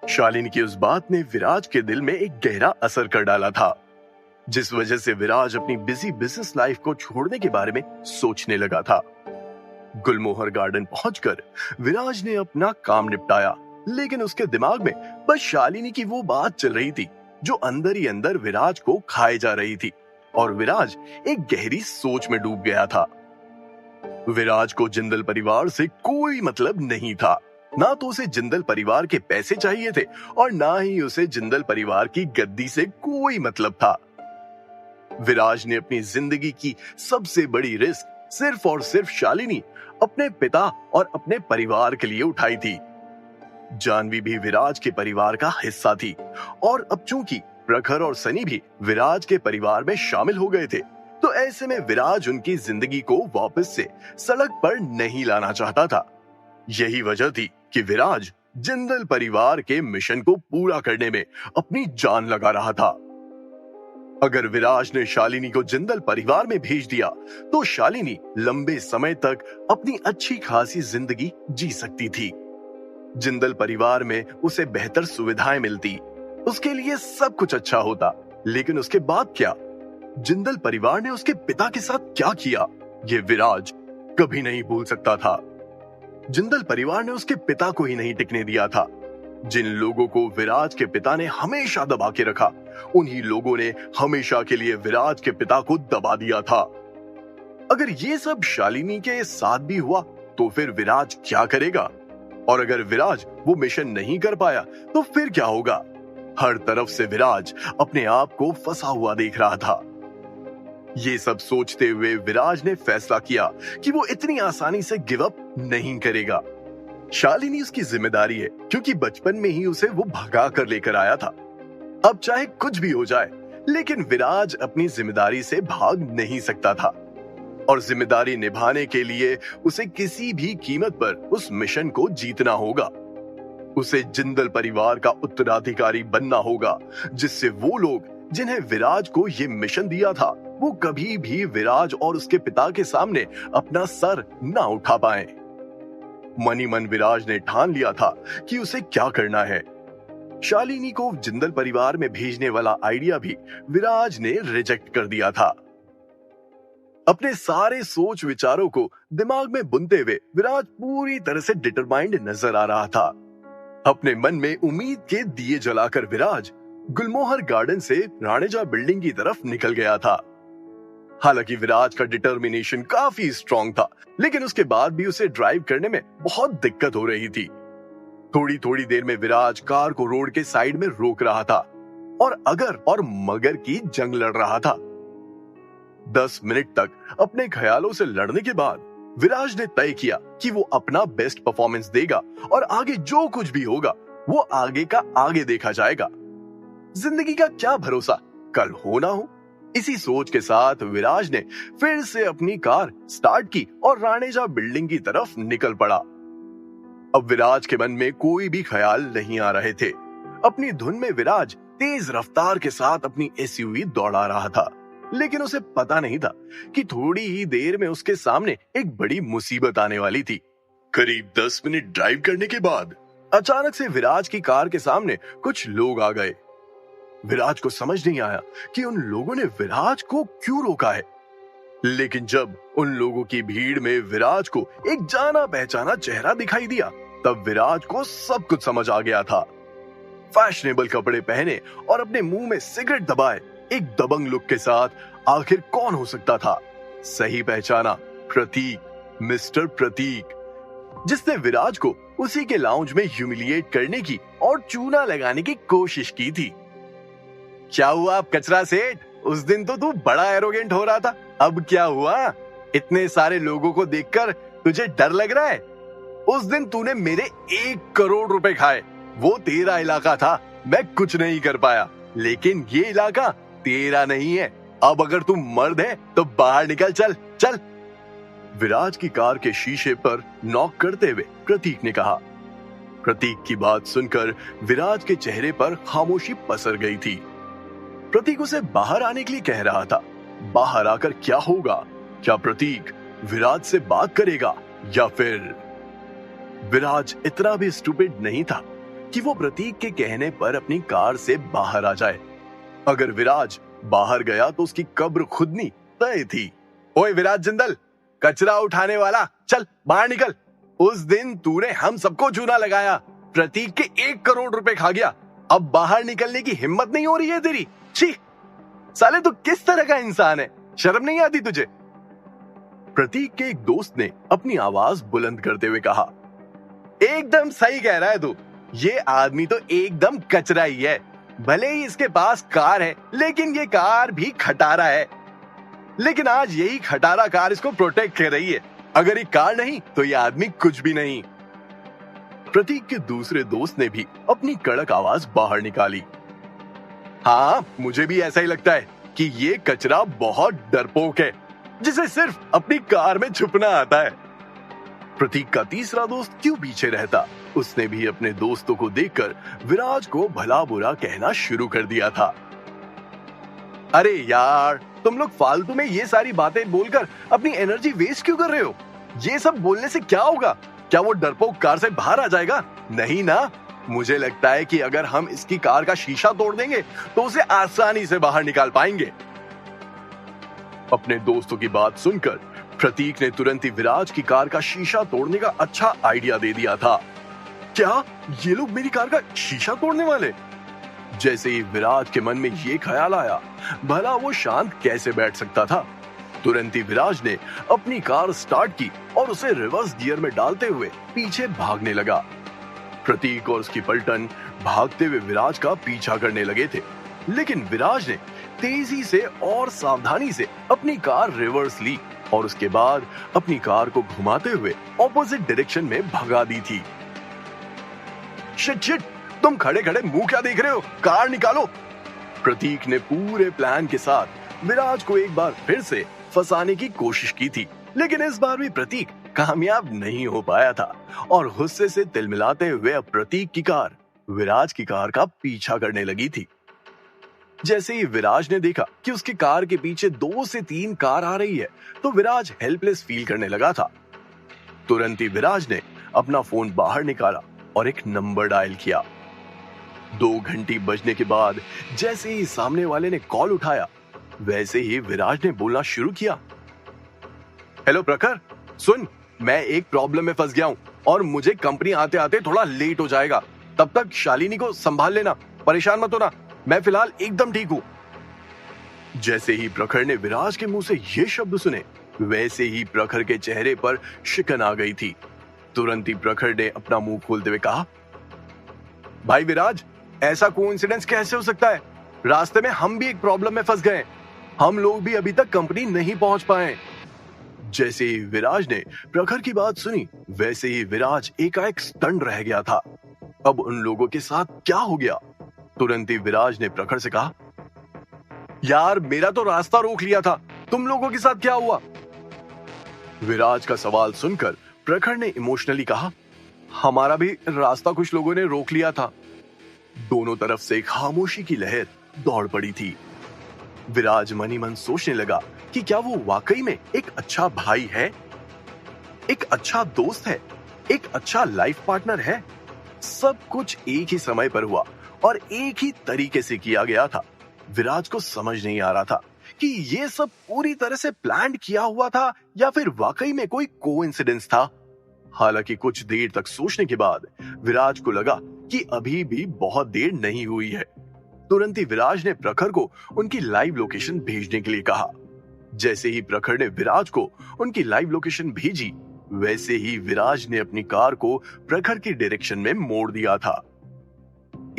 शालिनी की उस बात ने विराज के दिल में एक गहरा असर कर डाला था, जिस वजह से विराज अपनी बिजी बिजनेस लाइफ को छोड़ने के बारे में सोचने लगा था। गुलमोहर गार्डन पहुंचकर विराज ने अपना काम निपटाया, लेकिन उसके दिमाग में बस शालिनी की वो बात चल रही थी जो अंदर ही अंदर विराज को खाए जा रही थी, और विराज एक गहरी सोच में डूब गया था। विराज को जिंदल परिवार से कोई मतलब नहीं था। ना तो उसे जिंदल परिवार के पैसे चाहिए थे और ना ही उसे जिंदल परिवार की गद्दी से कोई मतलब था। विराज ने अपनी जिंदगी की सबसे बड़ी रिस्क सिर्फ और सिर्फ शालिनी, अपने पिता और अपने परिवार के लिए उठाई थी। जानवी भी विराज के परिवार का हिस्सा थी, और अब चूंकि प्रखर और सनी भी विराज के परिवार में शामिल हो गए थे, तो ऐसे में विराज उनकी जिंदगी को वापस से सड़क पर नहीं लाना चाहता था। यही वजह थी कि विराज जिंदल परिवार के मिशन को पूरा करने में अपनी जान लगा रहा था। अगर विराज ने शालिनी को जिंदल परिवार में भेज दिया तो शालिनी लंबे समय तक अपनी अच्छी खासी जिंदगी जी सकती थी। जिंदल परिवार में उसे बेहतर सुविधाएं मिलती, उसके लिए सब कुछ अच्छा होता। लेकिन उसके बाद क्या? जिंदल परिवार ने उसके पिता के साथ क्या किया, ये विराज कभी नहीं भूल सकता था। जिंदल परिवार ने उसके पिता को ही नहीं टिकने दिया था। जिन लोगों को विराज के पिता ने हमेशा दबा के रखा, उन्हीं लोगों ने हमेशा के लिए विराज के पिता को दबा दिया था। अगर ये सब शालिनी के साथ भी हुआ तो फिर विराज क्या करेगा? और अगर विराज वो मिशन नहीं कर पाया तो फिर क्या होगा? हर तरफ से विराज अपने आप को फंसा हुआ देख रहा था। ये सब सोचते हुए विराज ने फैसला किया कि वो इतनी आसानी से गिव अप नहीं करेगा। शालिनी उसकी जिम्मेदारी है, क्योंकि बचपन में ही उसे वो भगा कर लेकर आया था। अब चाहे कुछ भी हो जाए, लेकिन विराज अपनी जिम्मेदारी से भाग नहीं सकता था, और जिम्मेदारी निभाने के लिए उसे किसी भी कीमत पर उस मिशन को जीतना होगा। उसे जिंदल परिवार का उत्तराधिकारी बनना होगा, जिससे वो लोग जिन्हें विराज को ये मिशन दिया था, वो कभी भी विराज और उसके पिता के सामने अपना सर ना उठा पाए। मनी मन विराज ने ठान लिया था कि उसे क्या करना है। शालिनी को जिंदल परिवार में भेजने वाला आइडिया भी विराज ने रिजेक्ट कर दिया था। अपने सारे सोच विचारों को दिमाग में बुनते हुए विराज पूरी तरह से डिटरमाइंड नजर आ रहा था। अपने मन में उम्मीद के दिए जलाकर विराज गुलमोहर गार्डन से राणेजा बिल्डिंग की तरफ निकल गया था। हालांकि विराज का डिटर्मिनेशन काफी स्ट्रॉन्ग था, लेकिन उसके बाद भी उसे ड्राइव करने में बहुत दिक्कत हो रही थी। थोड़ी थोड़ी देर में विराज कार को रोड के साइड में रोक रहा था और अगर और मगर की जंग लड़ रहा था। 10 मिनट तक अपने ख्यालों से लड़ने के बाद विराज ने तय किया कि वो अपना बेस्ट परफॉर्मेंस देगा और आगे जो कुछ भी होगा वो आगे का आगे देखा जाएगा। जिंदगी का क्या भरोसा, कल हो ना हो। इसी सोच के साथ विराज ने फिर से अपनी कार स्टार्ट की और राणेजा बिल्डिंग की तरफ निकल पड़ा। अब विराज के मन में कोई भी ख्याल नहीं आ रहे थे। अपनी धुन में विराज तेज रफ्तार के साथ अपनी एसयूवी दौड़ा रहा था, लेकिन उसे पता नहीं था कि थोड़ी ही देर में उसके सामने एक बड़ी मुसीबत आने वाली थी। करीब 10 मिनट ड्राइव करने के बाद अचानक से विराज की कार के सामने कुछ लोग आ गए। विराज को समझ नहीं आया कि उन लोगों ने विराज को क्यों रोका है, लेकिन जब उन लोगों की भीड़ में विराज को एक जाना पहचाना चेहरा दिखाई दिया, तब विराज को सब कुछ समझ आ गया था। फैशनेबल कपड़े पहने और अपने मुंह में सिगरेट दबाए एक दबंग लुक के साथ आखिर कौन हो सकता था? सही पहचाना, प्रतीक, मिस्टर प्रतीक, जिसने विराज को उसी के लाउंज में ह्यूमिलिएट करने की और चूना लगाने की कोशिश की थी। क्या हुआ कचरा सेठ? उस दिन तो तू बड़ा एरोगेंट हो रहा था, अब क्या हुआ? इतने सारे लोगों को देखकर तुझे डर लग रहा है? उस दिन तूने मेरे 1 करोड़ रुपए खाए, वो तेरा इलाका था, मैं कुछ नहीं कर पाया, लेकिन ये इलाका तेरा नहीं है। अब अगर तू मर्द है तो बाहर निकल, चल चल। विराज की कार के शीशे पर नॉक करते हुए प्रतीक ने कहा। प्रतीक की बात सुनकर विराज के चेहरे पर खामोशी पसर गई थी। प्रतीक उसे बाहर आने के लिए कह रहा था। बाहर आकर क्या होगा? क्या प्रतीक विराज से बात करेगा या फिर? विराज इतना भी स्टूपिड नहीं था कि वो प्रतीक के कहने पर अपनी कार से बाहर आ जाए। अगर विराज बाहर गया तो उसकी कब्र खुदनी तय थी। ओए विराज जिंदल, कचरा उठाने वाला, चल बाहर निकल। उस दिन तूने हम सबको चूना लगाया, प्रतीक के 1 करोड़ रुपए खा गया। अब बाहर निकलने की हिम्मत नहीं हो रही है तेरी? छी साले, तू किस तरह का इंसान है? शर्म नहीं आती तुझे? प्रतीक के एक दोस्त ने अपनी आवाज बुलंद करते हुए कहा, एकदम सही कह रहा है तू। ये आदमी तो एकदम कचरा ही है। भले ही इसके पास कार है, लेकिन ये कार भी खटारा है। लेकिन आज यही खटारा कार इसको प्रोटेक्ट कर रही है। अगर ये कार नहीं तो ये आदमी कुछ भी नहीं। प्रतीक के दूसरे दोस्त ने भी अपनी कड़क आवाज बाहर निकाली, हाँ मुझे भी ऐसा ही लगता है कि ये कचरा बहुत डरपोक है, जिसे सिर्फ अपनी कार में छुपना आता है। प्रतीक का तीसरा दोस्त क्यों पीछे रहता? उसने भी अपने दोस्तों को देखकर विराज को भला बुरा कहना शुरू कर दिया था। अरे यार, तुम लोग फालतू में ये सारी बातें बोलकर अपनी एनर्जी वेस्ट क्यों कर रहे हो? ये सब बोलने से क्या होगा? क्या वो डरपोक कार से बाहर आ जाएगा? नहीं ना। मुझे लगता है कि अगर हम इसकी कार का शीशा तोड़ देंगे तो उसे आसानी से बाहर निकाल पाएंगे। अपने दोस्तों की बात सुनकर प्रतीक ने तुरंत ही विराज की कार का शीशा तोड़ने का अच्छा आइडिया दे दिया था। क्या ये लोग मेरी कार का शीशा तोड़ने वाले? जैसे ही विराज के मन में ये ख्याल आया, भला वो शांत कैसे बैठ सकता था। तुरंत ही विराज ने अपनी कार स्टार्ट की और उसे रिवर्स गियर में डालते हुए पीछे भागने लगा। प्रतीक और उसकी पलटन भागते हुए विराज का पीछा करने लगे थे, लेकिन विराज ने तेजी से और सावधानी से अपनी कार रिवर्स ली और उसके बाद अपनी कार को घुमाते हुए ऑपोजिट डायरेक्शन में भगा दी थी। शिट, तुम खड़े खड़े मुंह क्या देख रहे हो? कार निकालो। प्रतीक ने पूरे प्लान के साथ विराज को एक बार फिर से फंसाने की कोशिश की थी, लेकिन इस बार भी प्रतीक कामयाब नहीं हो पाया था और गुस्से से तिलमिलाते हुए अब प्रतीक की कार विराज की कार का पीछा करने लगी थी। जैसे ही विराज ने देखा कि उसकी कार के पीछे 2 से 3 कार आ रही है, तो विराज हेल्पलेस फील करने लगा था। तुरंत ही विराज ने अपना फोन बाहर निकाला और एक नंबर डायल किया। 2 घंटी बजने के बाद जैसे ही सामने वाले ने कॉल उठाया, वैसे ही विराज ने बोलना शुरू किया, हेलो प्रखर, सुन, मैं एक प्रॉब्लम में फंस गया हूँ और मुझे कंपनी आते आते थोड़ा लेट हो जाएगा। तब तक शालिनी को संभाल लेना, परेशान मत होना, मैं फिलहाल एकदम ठीक हूँ। जैसे ही प्रखर ने विराज के मुंह से ये शब्द सुने, वैसे ही प्रखर के चेहरे पर शिकन आ गई थी। तुरंत ही प्रखर ने अपना मुंह खोलते हुए कहा, भाई विराज, ऐसा कोइंसिडेंस कैसे हो सकता है? रास्ते में हम भी एक प्रॉब्लम में फंस गए। हम लोग भी अभी तक कंपनी नहीं पहुंच पाए। जैसे ही विराज ने प्रखर की बात सुनी, वैसे ही विराज एकाएक स्टन रह गया था। अब उन लोगों के साथ क्या हो गया? तुरंत ही विराज ने प्रखर से कहा, यार मेरा तो रास्ता रोक लिया था, तुम लोगों के साथ क्या हुआ? विराज का सवाल सुनकर प्रखर ने इमोशनली कहा, हमारा भी रास्ता कुछ लोगों ने रोक लिया था। दोनों तरफ से खामोशी की लहर दौड़ पड़ी थी। विराज मनी मन सोचने लगा कि क्या वो वाकई में एक अच्छा भाई है, एक अच्छा दोस्त है, एक अच्छा लाइफ पार्टनर है। सब कुछ एक ही समय पर हुआ और एक ही तरीके से किया गया था। विराज को समझ नहीं आ रहा था कि ये सब पूरी तरह से प्लान किया हुआ था या फिर वाकई में कोई कोइंसिडेंस था। हालांकि कुछ देर तक सोचने के बाद विराज को लगा कि अभी भी बहुत देर नहीं हुई है। तुरंत ही विराज ने प्रखर को उनकी लाइव लोकेशन भेजने के लिए कहा। जैसे ही प्रखर ने विराज को उनकी लाइव लोकेशन भेजी, वैसे ही विराज ने अपनी कार को प्रखर की डायरेक्शन में मोड़ दिया था।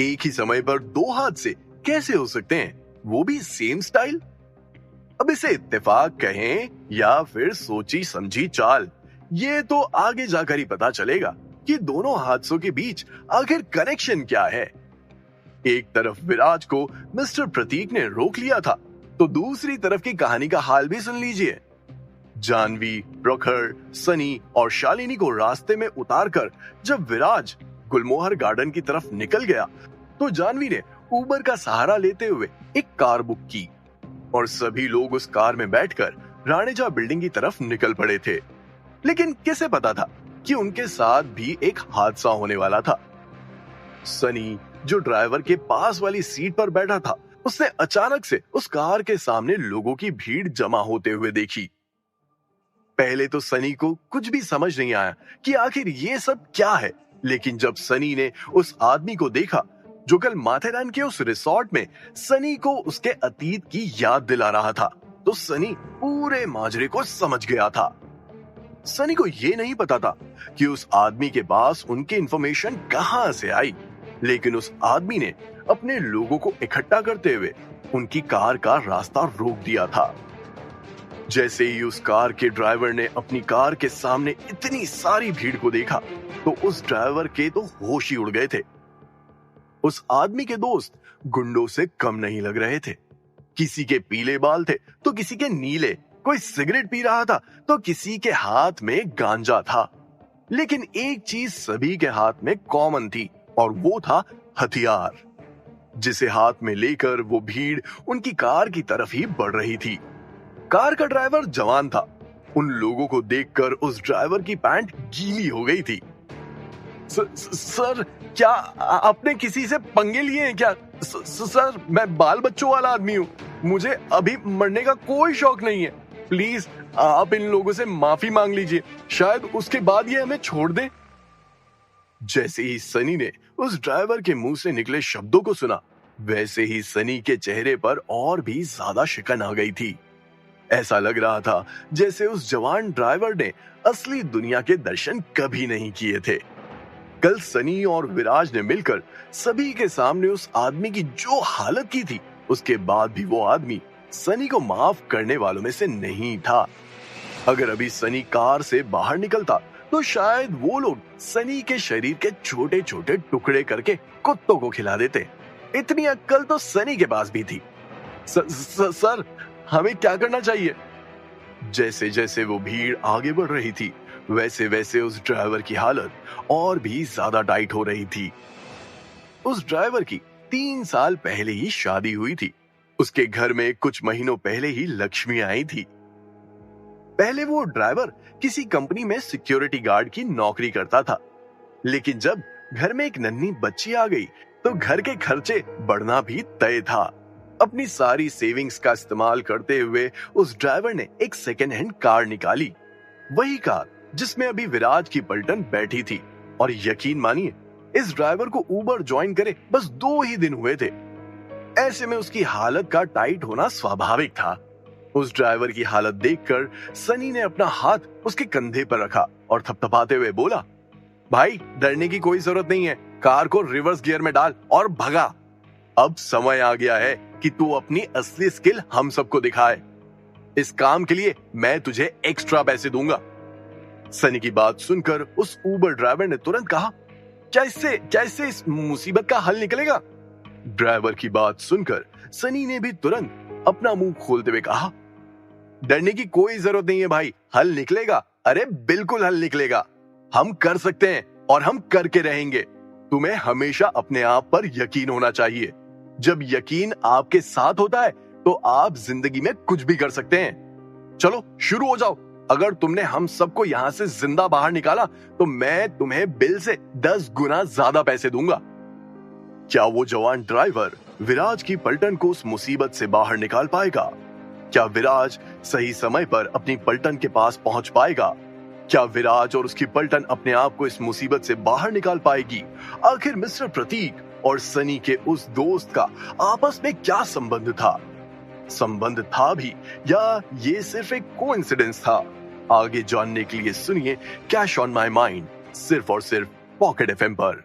एक ही समय पर 2 हादसे कैसे हो सकते हैं, वो भी सेम स्टाइल? अब इसे इत्तेफाक कहें या फिर सोची समझी चाल, ये तो आगे जाकर ही पता चलेगा कि दोनों हादसों के बीच आखिर कनेक्शन क्या है। एक तरफ विराज को मिस्टर प्रतीक ने रोक लिया था, तो दूसरी तरफ की कहानी का हाल भी सुन लीजिए। जानवी, प्रखर, सनी और शालिनी को रास्ते में उतारकर जब विराज गुलमोहर गार्डन की तरफ निकल गया, तो जानवी ने उबर का सहारा लेते हुए एक कार बुक की और सभी लोग उस कार में बैठकर राणेजा बिल्डिंग की तरफ निकल पड़े थे। लेकिन किसे पता था कि उनके साथ भी एक हादसा होने वाला था। सनी, जो ड्राइवर के पास वाली सीट पर बैठा था, उसने अचानक से उस कार के सामने लोगों की भीड़ जमा होते हुए देखी। पहले तो सनी को कुछ भी समझ नहीं आया कि आखिर ये सब क्या है, लेकिन जब सनी ने उस आदमी को देखा जो कल माथेरान के उस रिसोर्ट में सनी को उसके अतीत की याद दिला रहा था, तो सनी पूरे माजरे को समझ गया था। सनी को ये नहीं पता था कि उस आदमी के पास उनकी इंफॉर्मेशन कहां से आई, लेकिन उस आदमी ने अपने लोगों को इकट्ठा करते हुए उनकी कार का रास्ता रोक दिया था। जैसे ही उस कार के ड्राइवर ने अपनी कार के सामने इतनी सारी भीड़ को देखा, तो उस ड्राइवर के तो होश ही उड़ गए थे। उस आदमी के दोस्त गुंडों से कम नहीं लग रहे थे। किसी के पीले बाल थे तो किसी के नीले, कोई सिगरेट पी रहा था तो किसी के हाथ में गांजा था। लेकिन एक चीज सभी के हाथ में कॉमन थी, और वो था हथियार, जिसे हाथ में लेकर वो भीड़ उनकी कार की तरफ ही बढ़ रही थी। कार का ड्राइवर जवान था। उन लोगों को देखकर उस ड्राइवर की पैंट गीली हो गई थी। सर, क्या आपने किसी से पंगे लिए हैं क्या? सर, मैं बाल बच्चों वाला आदमी हूँ, मुझे अभी मरने का कोई शौक नहीं है। प्लीज आप इन लोगों से माफी मांग लीजिए, शायद उसके बाद ये हमें छोड़ दें। जैसे ही सनी ने उस ड्राइवर के मुंह से निकले शब्दों को सुना, वैसे ही सनी के चेहरे पर और भी ज्यादा शिकन आ गई थी। ऐसा लग रहा था जैसे उस जवान ड्राइवर ने असली दुनिया के दर्शन कभी नहीं किए थे। कल सनी और विराज ने मिलकर सभी के सामने उस आदमी की जो हालत की थी, उसके बाद भी वो आदमी सनी को माफ करने वालों में से नहीं था। अगर अभी सनी कार से बाहर निकलता तो शायद वो लोग सनी के शरीर के छोटे छोटे टुकड़े करके कुत्तों को खिला देते। इतनी अक्ल तो सनी के पास भी थी। सर, हमें क्या करना चाहिए? जैसे जैसे वो भीड़ आगे बढ़ रही थी, वैसे वैसे उस ड्राइवर की हालत और भी ज्यादा टाइट हो रही थी। उस ड्राइवर की 3 साल पहले ही शादी हुई थी। उसके घर में कुछ महीनों पहले ही लक्ष्मी आई थी। पहले वो ड्राइवर किसी कंपनी में सिक्योरिटी गार्ड की नौकरी करता था, लेकिन जब घर में एक नन्ही बच्ची आ गई तो घर के खर्चे बढ़ना भी तय था। अपनी सारी सेविंग्स का इस्तेमाल करते हुए उस ड्राइवर ने एक सेकेंड हैंड कार निकाली, वही कार जिसमें अभी विराज की पलटन बैठी थी। और यकीन मानिए, इस ड्राइवर को उबर ज्वाइन करे बस 2 ही दिन हुए थे। ऐसे में उसकी हालत का टाइट होना स्वाभाविक था। उस ड्राइवर की हालत देखकर सनी ने अपना हाथ उसके कंधे पर रखा और थपथपाते हुए बोला, भाई डरने की कोई जरूरत नहीं है, कार को रिवर्स गियर में डाल और भगा। अब समय आ गया है कि तू अपनी असली स्किल हम सबको दिखाए। इस काम के लिए मैं तुझे एक्स्ट्रा पैसे दूंगा। सनी की बात सुनकर उस उबर ड्राइवर ने तुरंत कहा, क्या इससे इस मुसीबत का हल निकलेगा? ड्राइवर की बात सुनकर सनी ने भी तुरंत अपना मुंह खोलते हुए कहा, डरने की कोई जरूरत नहीं है भाई, हल निकलेगा। अरे बिल्कुल हल निकलेगा, हम कर सकते हैं और हम करके रहेंगे। तुम्हें हमेशा अपने आप पर यकीन होना चाहिए। जब यकीन आपके साथ होता है तो आप जिंदगी में कुछ भी कर सकते हैं। चलो शुरू हो जाओ। अगर तुमने हम सबको यहाँ से जिंदा बाहर निकाला तो मैं तुम्हें बिल से 10 गुना ज्यादा पैसे दूंगा। क्या वो जवान ड्राइवर विराज की पलटन को उस मुसीबत से बाहर निकाल पाएगा? क्या विराज सही समय पर अपनी पलटन के पास पहुंच पाएगा? क्या विराज और उसकी पलटन अपने आप को इस मुसीबत से बाहर निकाल पाएगी? आखिर मिस्टर प्रतीक और सनी के उस दोस्त का आपस में क्या संबंध था? संबंध था भी या ये सिर्फ एक कोइंसिडेंस था? आगे जानने के लिए सुनिए कैश ऑन माई माइंड, सिर्फ और सिर्फ पॉकेट एफएम पर।